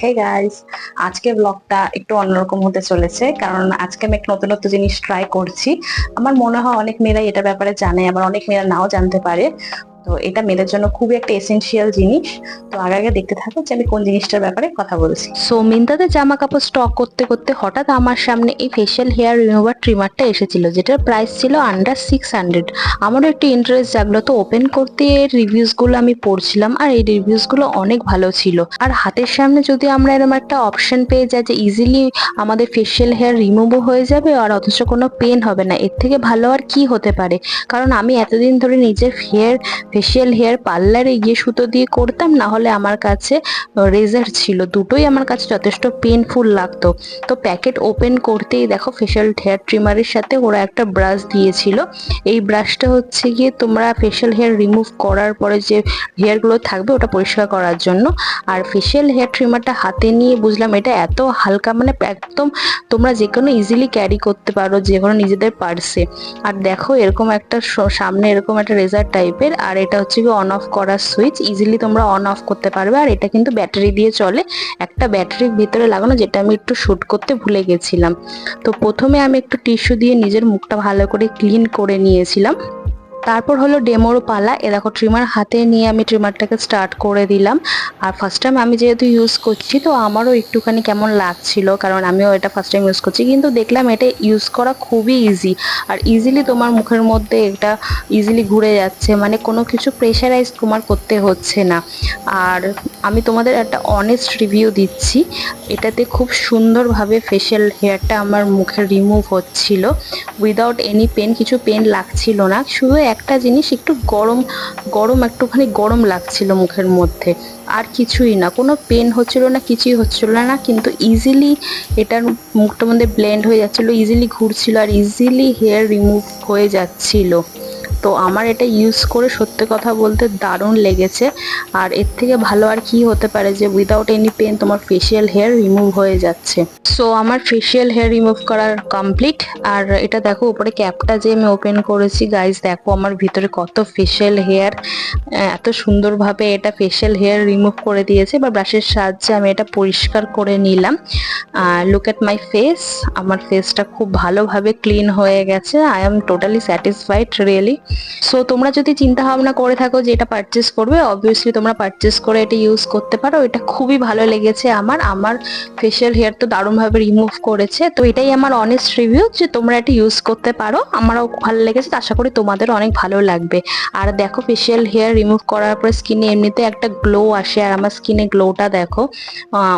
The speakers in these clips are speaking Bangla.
হে গাইস, আজকে ব্লগটা একটু অন্যরকম হতে চলেছে কারণ আজকে আমি একটা নতুন নতুন জিনিস ট্রাই করছি। আমার মনে হয় অনেক মেয়েরাই এটা ব্যাপারে জানে, আবার অনেক মেয়েরা নাও জানতে পারে। তো এটা মেয়েদের জন্য খুবই একটা এসেনশিয়াল জিনিস। তো আগে আগে দেখতে থাকো যে আমি কোন জিনিসটার ব্যাপারে কথা বলছি। সো মিন্ত্রাতে জামা কাপড় স্টক করতে করতে হঠাৎ আমার সামনে এই ফেশিয়াল হেয়ার রিমুভার ট্রিমারটা এসেছিল, যেটার প্রাইস ছিল আন্ডার 600। আমারও একটু ইন্টারেস্ট জাগলো, তো ওপেন করতে এর রিভিউজ গুলো আমি পড়ছিলাম, আর এই রিভিউজ গুলো অনেক ভালো ছিল। আর হাতের সামনে যদি আমরা এরকম একটা অপশন পেয়ে যাই যে ইজিলি আমাদের ফেশিয়াল হেয়ার রিমুভও হয়ে যাবে আর অথচ কোনো পেন হবে না, এর থেকে ভালো আর কি হতে পারে। কারণ আমি এতদিন ধরে নিজের ফেশিয়াল হেয়ার পার্লারে গিয়ে সুতো দিয়ে করতাম, না হলে আমার কাছে রেজার ছিল, দুটোই আমার কাছে যথেষ্ট পেনফুল লাগতো। তো প্যাকেট ওপেন করতেই দেখো ফেশিয়াল হেয়ার ট্রিমারের সাথে ওরা একটা ব্রাশ দিয়েছিল। এই ব্রাশটা হচ্ছে গিয়ে তোমরা ফেশিয়াল হেয়ার রিমুভ করার পরে যে হেয়ারগুলো থাকবে ওটা পরিষ্কার করার জন্য। আর ফেশিয়াল হেয়ার ট্রিমারটা হাতে নিয়ে বুঝলাম এটা এত হালকা, মানে একদম তোমরা যে কোনো ইজিলি ক্যারি করতে পারো, যে কোনো নিজেদের পার্সে। আর দেখো এরকম একটা সামনে এরকম একটা রেজার টাইপের, আর এটা হচ্ছে কি অন অফ করার সুইচ, ইজিলি তোমরা অন অফ করতে পারবে। আর এটা কিন্তু ব্যাটারি দিয়ে চলে, একটা ব্যাটারির ভিতরে লাগানো, যেটা আমি একটু শুট করতে ভুলে গেছিলাম। তো প্রথমে আমি একটু টিস্যু দিয়ে নিজের মুখটা ভালো করে ক্লিন করে নিয়েছিলাম। তারপর হলো ডেমোর পালা। এ দেখো ট্রিমার হাতে নিয়ে আমি ট্রিমারটাকে স্টার্ট করে দিলাম। আর ফার্স্ট টাইম আমি যেহেতু ইউজ করছি, তো আমারও একটুখানি কেমন লাগছিল, কারণ আমিও এটা ফার্স্ট টাইম ইউজ করছি, কিন্তু দেখলাম এটা ইউজ করা খুবই ইজি। আর ইজিলি তোমার মুখের মধ্যে এটা ইজিলি ঘুরে যাচ্ছে, মানে কোনো কিছু প্রেশারাইজ তোমার করতে হচ্ছে না। আর আমি তোমাদের একটা অনেস্ট রিভিউ দিচ্ছি, এটাতে খুব সুন্দরভাবে ফেশিয়াল হেয়ারটা আমার মুখে রিমুভ হচ্ছিল উইদাউট এনি পেন। কিছু পেন লাগছিল না, শুধু একটা জিনিস একটু গরম গরম, একটুখানি গরম লাগছিল মুখের মধ্যে, আর কিছুই না। কোনো পেন হচ্ছিল না, কিছুই হচ্ছিল না, কিন্তু ইজিলি এটার মুখটার মধ্যে ব্লেন্ড হয়ে যাচ্ছিলো, ইজিলি ঘুরছিল আর ইজিলি হেয়ার রিমুভ হয়ে যাচ্ছিল। তো আমার এটা ইউজ করে সত্যি কথা বলতে দারুণ লেগেছে। আর এর থেকে ভালো আর কি হতে পারে যে উইদাউট এনি পেন তোমার ফেশিয়াল হেয়ার রিমুভ হয়ে যাচ্ছে। সো আমার ফেশিয়াল হেয়ার রিমুভ করার কমপ্লিট। আর এটা দেখো উপরে ক্যাপটা যে আমি ওপেন করেছি, গাইস দেখো আমার ভিতরে কত ফেশিয়াল হেয়ার, এত সুন্দরভাবে এটা ফেশিয়াল হেয়ার রিমুভ করে দিয়েছে। বা ব্রাশের সাহায্যে আমি এটা পরিষ্কার করে নিলাম। লুক এট মাই ফেস, আমার ফেসটা খুব ভালোভাবে ক্লিন হয়ে গেছে। I am totally satisfied really. So তোমরা যদি চিন্তা ভাবনা করে থাকো যে এটা পারচেস করবে, অবভিয়াসলি তোমরা পারচেস করে এটা ইউজ করতে পারো। এটা খুবই ভালো লেগেছে আমার ফেশিয়াল হেয়ার তো দারুণভাবে রিমুভ করেছে। তো এটাই আমার অনেস্ট রিভিউ যে তোমরা এটা ইউজ করতে পারো। আমারও ভালো লেগেছে, আশা করি তোমাদেরও অনেক ভালো লাগবে। আর দেখো ফেশিয়াল হেয়ার রিমুভ করার পর স্কিনে এমনিতে একটা গ্লো আসে, আর আমার স্কিনে গ্লোটা দেখো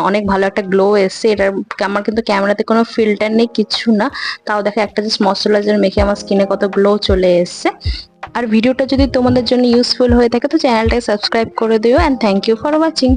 অনেক ভালো একটা গ্লো এসছে। এটার আমার কিন্তু ক্যামেরাতে কোনো ফিল্টার নেই, কিছু না, তাও দেখো একটা জাস্ট ময়শ্চারাইজার মেখে আমার স্কিনে কত গ্লো চলে এসছে। আর ভিডিওটা যদি তোমাদের জন্য ইউজফুল হয়ে থাকে তো চ্যানেলটাকে সাবস্ক্রাইব করে দিও। And thank you for watching.